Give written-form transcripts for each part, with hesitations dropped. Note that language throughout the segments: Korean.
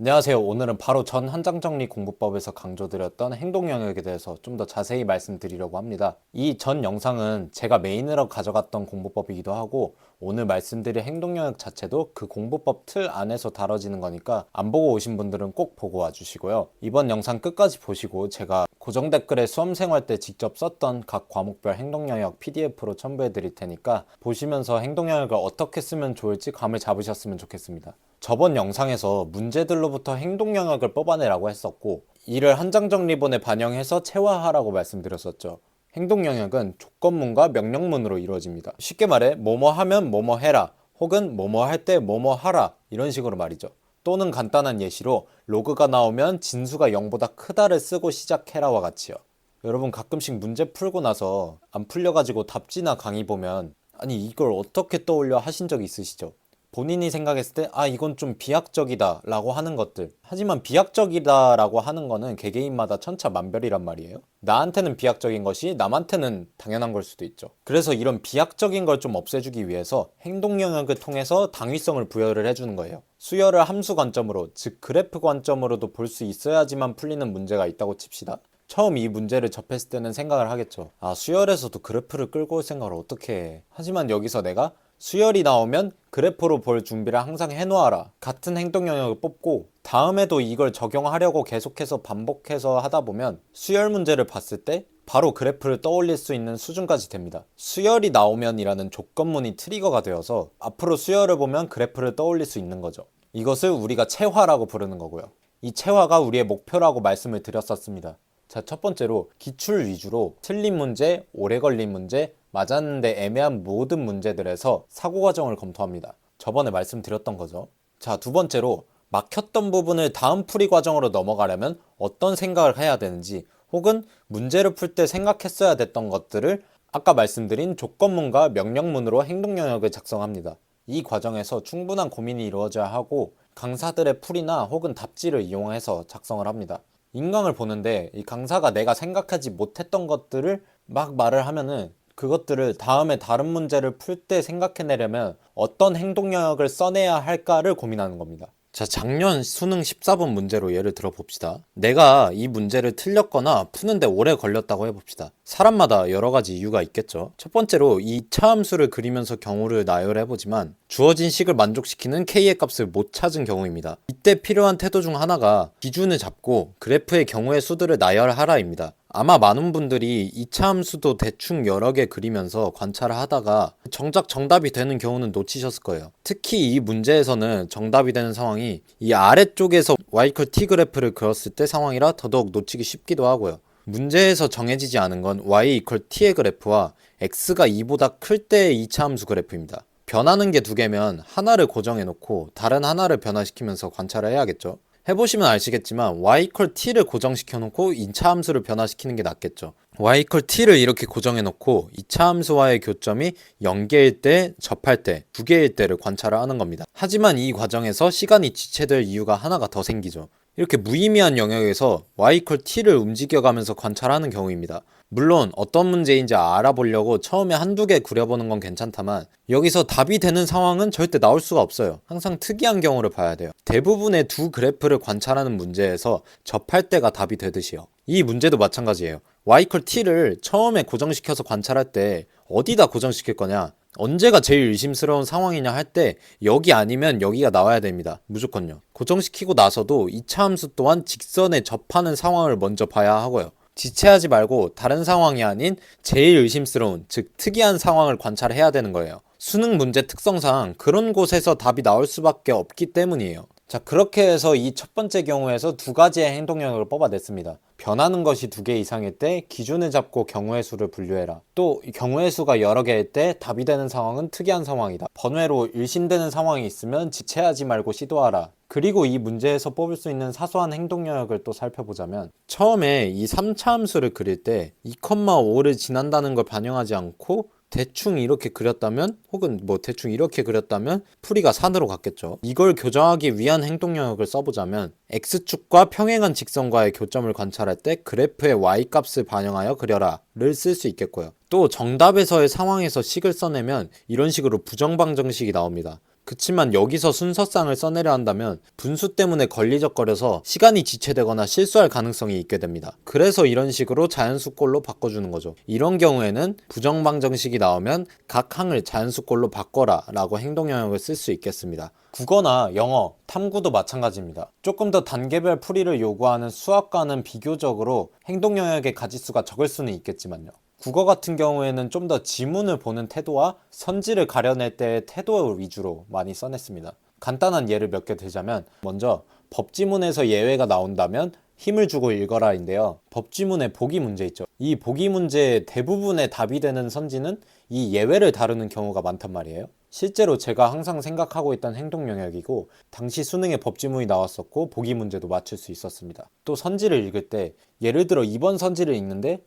안녕하세요. 오늘은 바로 전 한장정리 공부법에서 강조드렸던 행동 영역에 대해서 좀 더 자세히 말씀드리려고 합니다. 이 전 영상은 제가 메인으로 가져갔던 공부법이기도 하고 오늘 말씀드릴 행동 영역 자체도 그 공부법 틀 안에서 다뤄지는 거니까 안 보고 오신 분들은 꼭 보고 와주시고요. 이번 영상 끝까지 보시고 제가 고정 댓글에 수험생활 때 직접 썼던 각 과목별 행동 영역 PDF로 첨부해 드릴 테니까 보시면서 행동 영역을 어떻게 쓰면 좋을지 감을 잡으셨으면 좋겠습니다. 저번 영상에서 문제들로부터 행동 영역을 뽑아내라고 했었고 이를 한 장 정리본에 반영해서 체화하라고 말씀드렸었죠. 행동 영역은 조건문과 명령문으로 이루어집니다. 쉽게 말해 뭐뭐 하면 뭐뭐 해라 혹은 뭐뭐 할 때 뭐뭐 하라 이런 식으로 말이죠. 또는 간단한 예시로 로그가 나오면 진수가 0보다 크다를 쓰고 시작해라와 같이요. 여러분 가끔씩 문제 풀고 나서 안 풀려가지고 답지나 강의 보면 아니 이걸 어떻게 떠올려 하신 적 있으시죠? 본인이 생각했을 때 이건 좀 비약적이다 라고 하는 것들, 하지만 비약적이다 라고 하는 거는 개개인마다 천차만별이란 말이에요. 나한테는 비약적인 것이 남한테는 당연한 걸 수도 있죠. 그래서 이런 비약적인 걸 좀 없애주기 위해서 행동 영역을 통해서 당위성을 부여를 해주는 거예요. 수열을 함수 관점으로, 즉 그래프 관점으로도 볼 수 있어야지만 풀리는 문제가 있다고 칩시다. 처음 이 문제를 접했을 때는 생각을 하겠죠. 수열에서도 그래프를 끌고 올 생각을 어떻게 해. 하지만 여기서 내가 수열이 나오면 그래프로 볼 준비를 항상 해놓아라. 같은 행동 영역을 뽑고 다음에도 이걸 적용하려고 계속해서 반복해서 하다 보면 수열 문제를 봤을 때 바로 그래프를 떠올릴 수 있는 수준까지 됩니다. 수열이 나오면 이라는 조건문이 트리거가 되어서 앞으로 수열을 보면 그래프를 떠올릴 수 있는 거죠. 이것을 우리가 체화라고 부르는 거고요. 이 체화가 우리의 목표라고 말씀을 드렸었습니다. 자, 첫 번째로 기출 위주로 틀린 문제, 오래 걸린 문제, 맞았는데 애매한 모든 문제들에서 사고 과정을 검토합니다. 저번에 말씀드렸던 거죠. 자, 두 번째로 막혔던 부분을 다음 풀이 과정으로 넘어가려면 어떤 생각을 해야 되는지 혹은 문제를 풀 때 생각했어야 됐던 것들을 아까 말씀드린 조건문과 명령문으로 행동 영역을 작성합니다. 이 과정에서 충분한 고민이 이루어져야 하고 강사들의 풀이나 혹은 답지를 이용해서 작성을 합니다. 인강을 보는데 이 강사가 내가 생각하지 못했던 것들을 막 말을 하면은 그것들을 다음에 다른 문제를 풀 때 생각해내려면 어떤 행동 영역을 써내야 할까를 고민하는 겁니다. 자, 작년 수능 14번 문제로 예를 들어 봅시다. 내가 이 문제를 틀렸거나 푸는데 오래 걸렸다고 해봅시다. 사람마다 여러 가지 이유가 있겠죠. 첫 번째로 이 차함수를 그리면서 경우를 나열해보지만 주어진 식을 만족시키는 k의 값을 못 찾은 경우입니다. 이때 필요한 태도 중 하나가 기준을 잡고 그래프의 경우의 수들을 나열하라입니다. 아마 많은 분들이 2차 함수도 대충 여러 개 그리면서 관찰을 하다가 정작 정답이 되는 경우는 놓치셨을 거예요. 특히 이 문제에서는 정답이 되는 상황이 이 아래쪽에서 y t 그래프를 그렸을 때 상황이라 더더욱 놓치기 쉽기도 하고요. 문제에서 정해지지 않은 건 y t의 그래프와 x가 2보다 클 때의 2차 함수 그래프입니다. 변하는 게 두 개면 하나를 고정해 놓고 다른 하나를 변화시키면서 관찰을 해야겠죠. 해보시면 아시겠지만 y t를 고정시켜 놓고 2차 함수를 변화시키는 게 낫겠죠. y t를 이렇게 고정해 놓고 2차 함수와의 교점이 0개일 때, 접할 때, 2개일 때를 관찰을 하는 겁니다. 하지만 이 과정에서 시간이 지체될 이유가 하나가 더 생기죠. 이렇게 무의미한 영역에서 y t를 움직여가면서 관찰하는 경우입니다. 물론 어떤 문제인지 알아보려고 처음에 한두 개 그려보는 건 괜찮다만 여기서 답이 되는 상황은 절대 나올 수가 없어요. 항상 특이한 경우를 봐야 돼요. 대부분의 두 그래프를 관찰하는 문제에서 접할 때가 답이 되듯이요. 이 문제도 마찬가지예요. y t를 처음에 고정시켜서 관찰할 때 어디다 고정시킬 거냐, 언제가 제일 의심스러운 상황이냐 할 때 여기 아니면 여기가 나와야 됩니다. 무조건요. 고정시키고 나서도 2차 함수 또한 직선에 접하는 상황을 먼저 봐야 하고요. 지체하지 말고 다른 상황이 아닌 제일 의심스러운, 즉 특이한 상황을 관찰해야 되는 거예요. 수능 문제 특성상 그런 곳에서 답이 나올 수밖에 없기 때문이에요. 자, 그렇게 해서 이 첫 번째 경우에서 두 가지의 행동 영역을 뽑아냈습니다. 변하는 것이 2개 이상일 때 기준을 잡고 경우의 수를 분류해라. 또 경우의 수가 여러 개일 때 답이 되는 상황은 특이한 상황이다. 번외로 일신되는 상황이 있으면 지체하지 말고 시도하라. 그리고 이 문제에서 뽑을 수 있는 사소한 행동 영역을 또 살펴보자면 처음에 이 3차 함수를 그릴 때 2,5를 지난다는 걸 반영하지 않고 대충 이렇게 그렸다면 혹은 대충 이렇게 그렸다면 풀이가 산으로 갔겠죠. 이걸 교정하기 위한 행동 영역을 써보자면 x축과 평행한 직선과의 교점을 관찰할 때 그래프의 y값을 반영하여 그려라 를 쓸 수 있겠고요. 또 정답에서의 상황에서 식을 써내면 이런 식으로 부정방정식이 나옵니다. 그치만 여기서 순서상을 써내려 한다면 분수 때문에 걸리적거려서 시간이 지체되거나 실수할 가능성이 있게 됩니다. 그래서 이런 식으로 자연수꼴로 바꿔주는 거죠. 이런 경우에는 부정방정식이 나오면 각 항을 자연수꼴로 바꿔라 라고 행동영역을 쓸 수 있겠습니다. 국어나 영어, 탐구도 마찬가지입니다. 조금 더 단계별 풀이를 요구하는 수학과는 비교적으로 행동영역의 가지수가 적을 수는 있겠지만요. 국어 같은 경우에는 좀 더 지문을 보는 태도와 선지를 가려낼 때의 태도 위주로 많이 써냈습니다. 간단한 예를 몇 개 들자면 먼저 법지문에서 예외가 나온다면 힘을 주고 읽어라인데요. 법지문에 보기 문제 있죠. 이 보기 문제의 대부분의 답이 되는 선지는 이 예외를 다루는 경우가 많단 말이에요. 실제로 제가 항상 생각하고 있던 행동 영역이고 당시 수능에 법지문이 나왔었고 보기 문제도 맞출 수 있었습니다. 또 선지를 읽을 때 예를 들어 이번 선지를 읽는데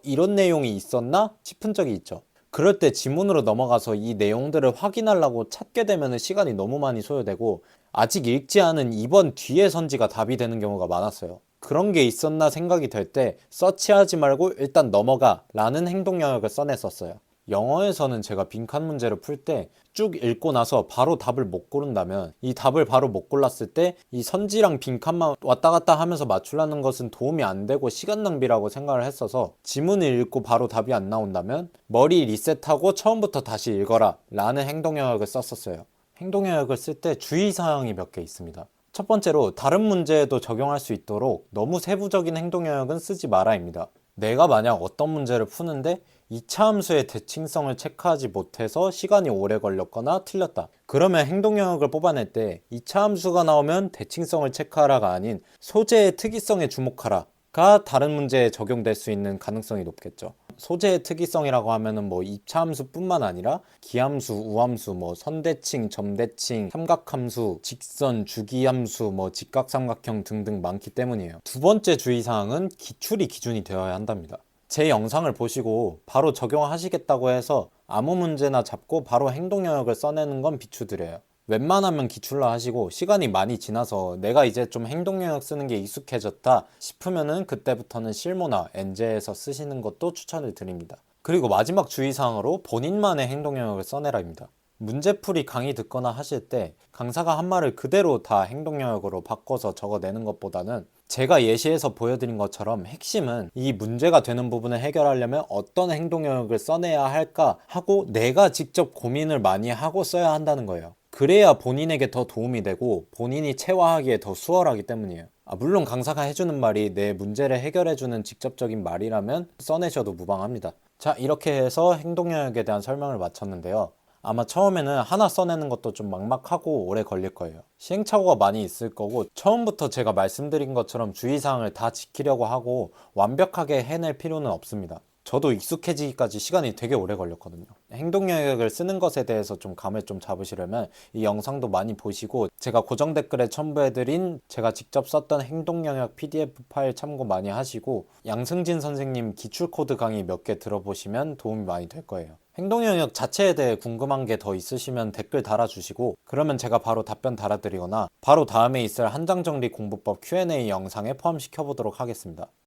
이런 내용이 있었나 싶은 적이 있죠. 그럴 때 지문으로 넘어가서 이 내용들을 확인하려고 찾게 되면 시간이 너무 많이 소요되고 아직 읽지 않은 2번 뒤에 선지가 답이 되는 경우가 많았어요. 그런 게 있었나 생각이 될 때 서치하지 말고 일단 넘어가 라는 행동 영역을 써냈었어요. 영어에서는 제가 빈칸 문제를 풀 때 쭉 읽고 나서 바로 답을 못 고른다면 이 답을 바로 못 골랐을 때 이 선지랑 빈칸만 왔다 갔다 하면서 맞추려는 것은 도움이 안 되고 시간 낭비라고 생각을 했어서 지문을 읽고 바로 답이 안 나온다면 머리 리셋하고 처음부터 다시 읽어라 라는 행동 영역을 썼었어요. 행동 영역을 쓸 때 주의사항이 몇 개 있습니다. 첫 번째로 다른 문제에도 적용할 수 있도록 너무 세부적인 행동 영역은 쓰지 마라입니다. 내가 만약 어떤 문제를 푸는데 2차 함수의 대칭성을 체크하지 못해서 시간이 오래 걸렸거나 틀렸다. 그러면 행동 영역을 뽑아낼 때 2차 함수가 나오면 대칭성을 체크하라가 아닌 소재의 특이성에 주목하라가 다른 문제에 적용될 수 있는 가능성이 높겠죠. 소재의 특이성이라고 하면은 뭐 입차함수뿐만 아니라 기함수, 우함수, 뭐 선대칭, 점대칭, 삼각함수, 직선, 주기함수, 뭐 직각삼각형 등등 많기 때문이에요. 두 번째 주의사항은 기출이 기준이 되어야 한답니다. 제 영상을 보시고 바로 적용하시겠다고 해서 아무 문제나 잡고 바로 행동 영역을 써내는 건 비추드려요. 웬만하면 기출로 하시고 시간이 많이 지나서 내가 이제 좀 행동 영역 쓰는 게 익숙해졌다 싶으면은 그때부터는 실무나 엔제에서 쓰시는 것도 추천을 드립니다. 그리고 마지막 주의사항으로 본인만의 행동 영역을 써내라입니다. 문제풀이 강의 듣거나 하실 때 강사가 한 말을 그대로 다 행동 영역으로 바꿔서 적어내는 것보다는 제가 예시에서 보여드린 것처럼 핵심은 이 문제가 되는 부분을 해결하려면 어떤 행동 영역을 써내야 할까 하고 내가 직접 고민을 많이 하고 써야 한다는 거예요. 그래야 본인에게 더 도움이 되고 본인이 체화하기에 더 수월하기 때문이에요. 물론 강사가 해주는 말이 내 문제를 해결해주는 직접적인 말이라면 써내셔도 무방합니다. 자, 이렇게 해서 행동 영역에 대한 설명을 마쳤는데요. 아마 처음에는 하나 써내는 것도 좀 막막하고 오래 걸릴 거예요. 시행착오가 많이 있을 거고 처음부터 제가 말씀드린 것처럼 주의사항을 다 지키려고 하고 완벽하게 해낼 필요는 없습니다. 저도 익숙해지기까지 시간이 되게 오래 걸렸거든요. 행동 영역을 쓰는 것에 대해서 좀 감을 좀 잡으시려면 이 영상도 많이 보시고 제가 고정 댓글에 첨부해드린 제가 직접 썼던 행동 영역 PDF 파일 참고 많이 하시고 양승진 선생님 기출코드 강의 몇 개 들어보시면 도움이 많이 될 거예요. 행동 영역 자체에 대해 궁금한 게 더 있으시면 댓글 달아주시고 그러면 제가 바로 답변 달아드리거나 바로 다음에 있을 한장 정리 공부법 Q&A 영상에 포함시켜 보도록 하겠습니다.